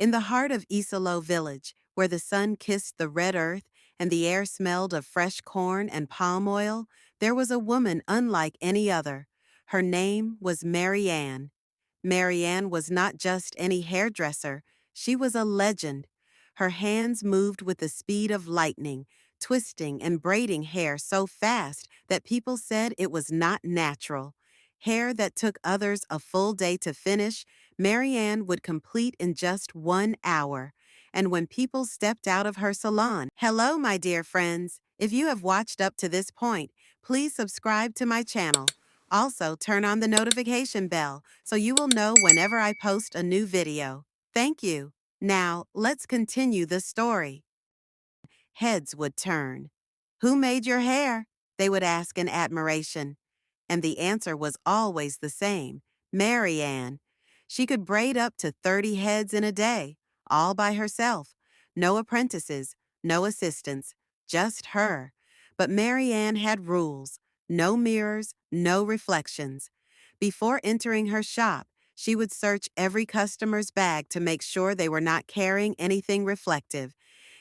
In the heart of Isolo village, where the sun kissed the red earth and the air smelled of fresh corn and palm oil, there was a woman unlike any other. Her name was Mary Ann. Mary Ann was not just any hairdresser, she was a legend. Her hands moved with the speed of lightning, twisting and braiding hair so fast that people said it was not natural. Hair that took others a full day to finish, Mary Ann would complete in just 1 hour. And when people stepped out of her salon, hello, my dear friends. If you have watched up to this point, please subscribe to my channel. Also, turn on the notification bell so you will know whenever I post a new video. Thank you. Now, let's continue the story. Heads would turn. "Who made your hair?" they would ask in admiration. And the answer was always the same: Mary Ann. She could braid up to 30 heads in a day, all by herself. No apprentices, no assistants, just her. But Mary Ann had rules: no mirrors, no reflections. Before entering her shop, she would search every customer's bag to make sure they were not carrying anything reflective.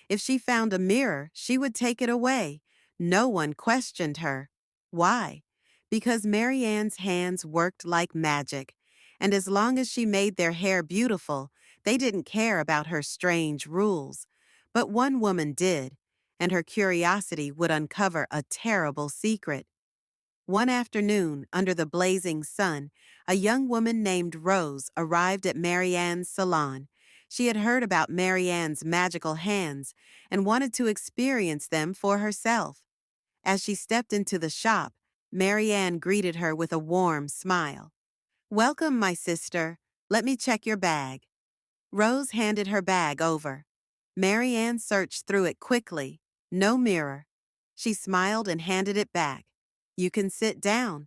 If she found a mirror, she would take it away. No one questioned her. Why? Because Mary Ann's hands worked like magic, and as long as she made their hair beautiful, they didn't care about her strange rules. But one woman did, and her curiosity would uncover a terrible secret. One afternoon, under the blazing sun, a young woman named Rose arrived at Mary Ann's salon. She had heard about Mary Ann's magical hands and wanted to experience them for herself. As she stepped into the shop, Mary Ann greeted her with a warm smile. "Welcome, my sister. Let me check your bag." Rose handed her bag over. Mary Ann searched through it quickly. No mirror. She smiled and handed it back. "You can sit down."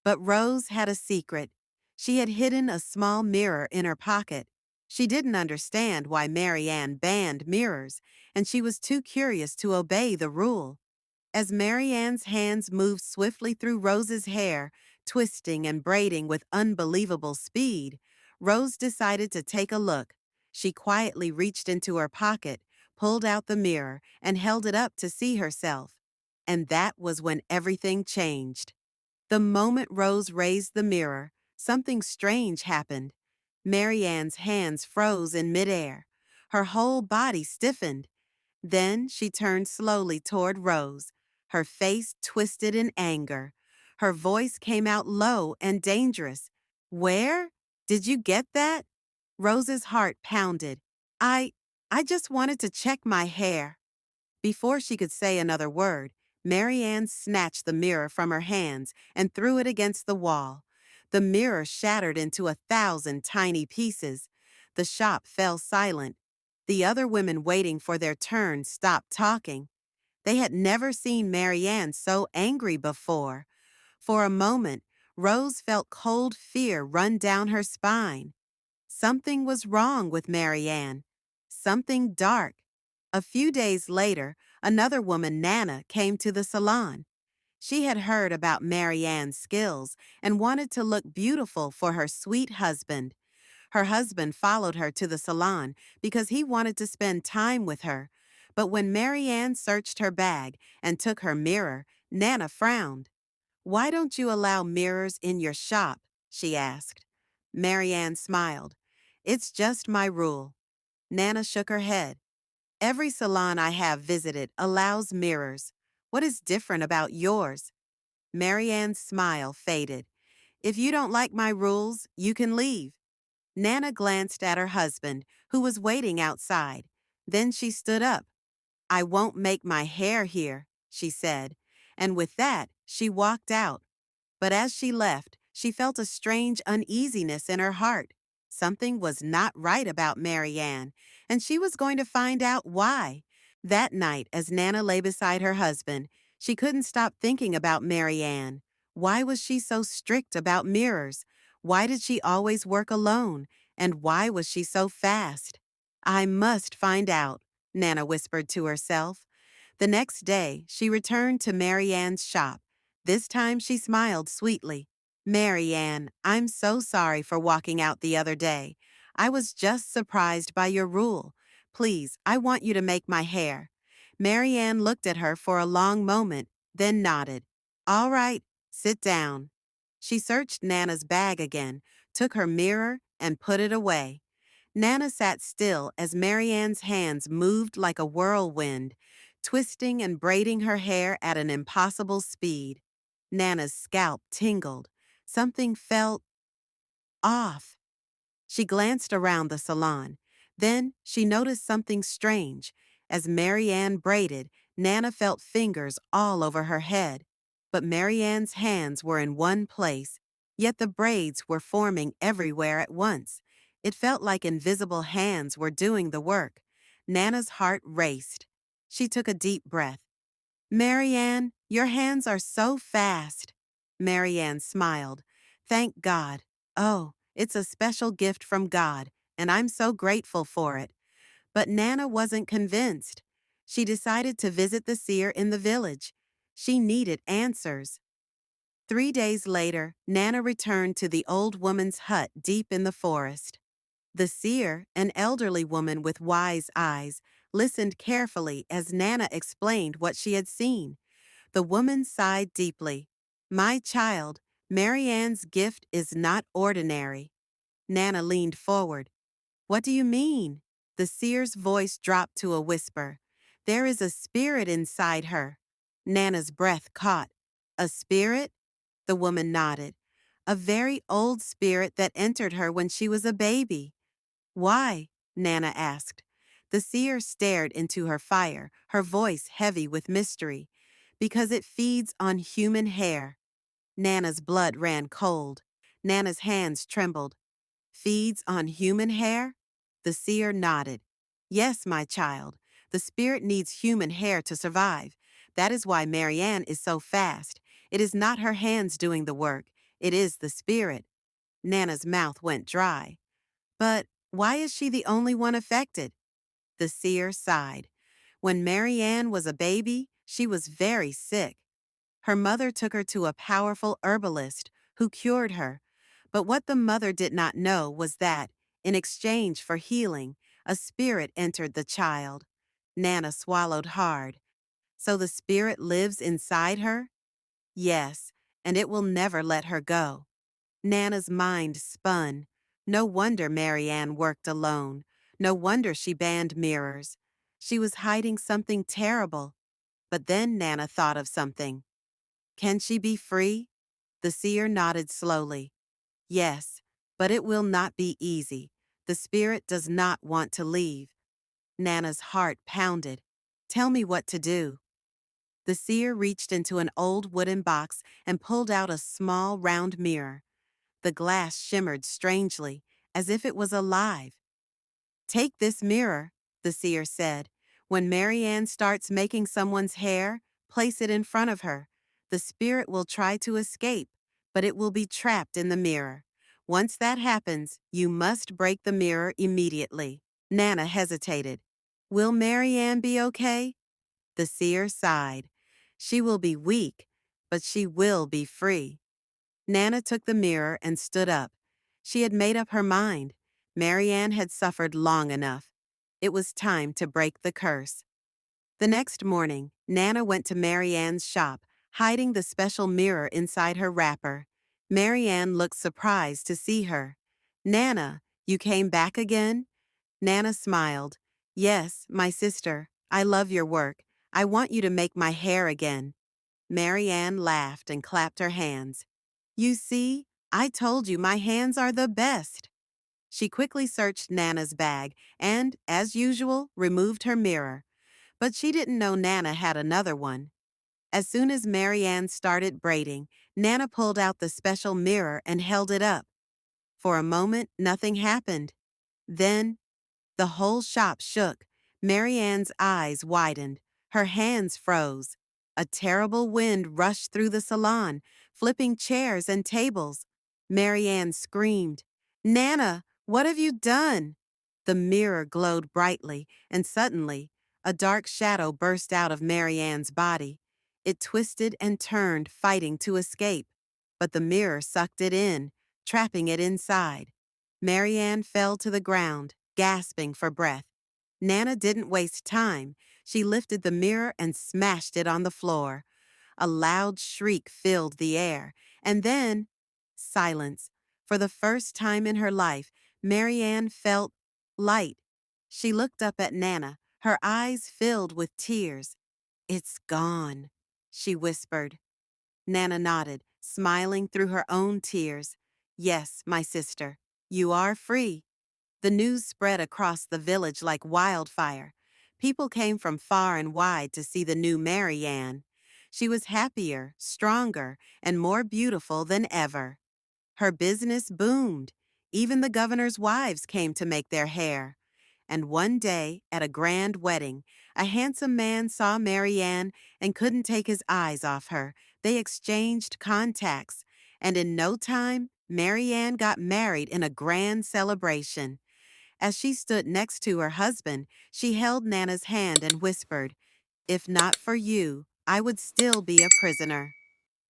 But Rose had a secret. She had hidden a small mirror in her pocket. She didn't understand why Mary Ann banned mirrors, and she was too curious to obey the rule. As Mary Ann's hands moved swiftly through Rose's hair, twisting and braiding with unbelievable speed, Rose decided to take a look. She quietly reached into her pocket, pulled out the mirror, and held it up to see herself. And that was when everything changed. The moment Rose raised the mirror, something strange happened. Mary Ann's hands froze in midair. Her whole body stiffened. Then she turned slowly toward Rose, her face twisted in anger. Her voice came out low and dangerous. "Where? Did you get that?" Rose's heart pounded. I just wanted to check my hair." Before she could say another word, Mary Ann snatched the mirror from her hands and threw it against the wall. The mirror shattered into 1,000 tiny pieces. The shop fell silent. The other women waiting for their turn stopped talking. They had never seen Mary Ann so angry before. For a moment, Rose felt cold fear run down her spine. Something was wrong with Mary Ann. Something dark. A few days later, another woman, Nana, came to the salon. She had heard about Mary Ann's skills and wanted to look beautiful for her sweet husband. Her husband followed her to the salon because he wanted to spend time with her. But when Mary Ann searched her bag and took her mirror, Nana frowned. "Why don't you allow mirrors in your shop?" she asked. Mary Ann smiled. "It's just my rule." Nana shook her head. "Every salon I have visited allows mirrors. What is different about yours?" Mary Ann's smile faded. "If you don't like my rules, you can leave." Nana glanced at her husband, who was waiting outside. Then she stood up. "I won't make my hair here," she said. And with that, she walked out. But as she left, she felt a strange uneasiness in her heart. Something was not right about Mary Ann, and she was going to find out why. That night, as Nana lay beside her husband, she couldn't stop thinking about Mary Ann. Why was she so strict about mirrors? Why did she always work alone? And why was she so fast? "I must find out," Nana whispered to herself. The next day, she returned to Mary Ann's shop. This time she smiled sweetly. "Mary Ann, I'm so sorry for walking out the other day. I was just surprised by your rule. Please, I want you to make my hair. Marianne looked at her for a long moment, then nodded. All right, sit down. She searched Nana's bag again, took her mirror, and put it away. Nana sat still as Marianne's hands moved like a whirlwind, twisting and braiding her hair at an impossible speed. Nana's scalp tingled. Something felt off. She glanced around the salon. Then she noticed something strange. As Marianne braided, Nana felt fingers all over her head. But Marianne's hands were in one place, yet the braids were forming everywhere at once. It felt like invisible hands were doing the work. Nana's heart raced. She took a deep breath. Marianne, your hands are so fast. Marianne smiled. Thank God. Oh, it's a special gift from God, and I'm so grateful for it. But Nana wasn't convinced. She decided to visit the seer in the village. She needed answers. 3 days later, Nana returned to the old woman's hut deep in the forest. The seer, an elderly woman with wise eyes, listened carefully as Nana explained what she had seen. The woman sighed deeply. My child, Marianne's gift is not ordinary. Nana leaned forward. What do you mean? The seer's voice dropped to a whisper. There is a spirit inside her. Nana's breath caught. A spirit? The woman nodded. A very old spirit that entered her when she was a baby. Why? Nana asked. The seer stared into her fire, her voice heavy with mystery. Because it feeds on human hair. Nana's blood ran cold. Nana's hands trembled. Feeds on human hair? The seer nodded. Yes, my child. The spirit needs human hair to survive. That is why Marianne is so fast. It is not her hands doing the work. It is the spirit. Nana's mouth went dry. But why is she the only one affected? The seer sighed. When Marianne was a baby, she was very sick. Her mother took her to a powerful herbalist who cured her. But what the mother did not know was that, in exchange for healing, a spirit entered the child. Nana swallowed hard. So the spirit lives inside her? Yes, and it will never let her go. Nana's mind spun. No wonder Marianne worked alone. No wonder she banned mirrors. She was hiding something terrible. But then Nana thought of something. Can she be free? The seer nodded slowly. Yes, but it will not be easy. The spirit does not want to leave. Nana's heart pounded. Tell me what to do. The seer reached into an old wooden box and pulled out a small round mirror. The glass shimmered strangely, as if it was alive. Take this mirror, the seer said. When Marianne starts making someone's hair, place it in front of her. The spirit will try to escape, but it will be trapped in the mirror. Once that happens, you must break the mirror immediately. Nana hesitated. Will Marianne be okay? The seer sighed. She will be weak, but she will be free. Nana took the mirror and stood up. She had made up her mind. Marianne had suffered long enough. It was time to break the curse. The next morning, Nana went to Marianne's shop, hiding the special mirror inside her wrapper. Marianne looked surprised to see her. Nana, you came back again? Nana smiled. Yes, my sister. I love your work. I want you to make my hair again. Marianne laughed and clapped her hands. You see, I told you my hands are the best. She quickly searched Nana's bag and, as usual, removed her mirror. But she didn't know Nana had another one. As soon as Marianne started braiding, Nana pulled out the special mirror and held it up. For a moment, nothing happened. Then, the whole shop shook. Marianne's eyes widened. Her hands froze. A terrible wind rushed through the salon, flipping chairs and tables. Marianne screamed, Nana, what have you done? The mirror glowed brightly, and suddenly, a dark shadow burst out of Marianne's body. It twisted and turned, fighting to escape. But the mirror sucked it in, trapping it inside. Mary Ann fell to the ground, gasping for breath. Nana didn't waste time. She lifted the mirror and smashed it on the floor. A loud shriek filled the air, and then silence. For the first time in her life, Mary Ann felt light. She looked up at Nana, her eyes filled with tears. "It's gone," she whispered. Nana nodded, smiling through her own tears. "Yes, my sister, you are free." The news spread across the village like wildfire. People came from far and wide to see the new Mary Ann. She was happier, stronger, and more beautiful than ever. Her business boomed. Even the governor's wives came to make their hair. And one day, at a grand wedding, a handsome man saw Mary Ann and couldn't take his eyes off her. They exchanged contacts, and in no time, Mary Ann got married in a grand celebration. As she stood next to her husband, she held Nana's hand and whispered, "If not for you, I would still be a prisoner."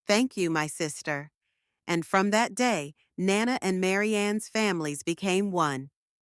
"Thank you, my sister." And from that day, Nana and Mary Ann's families became one.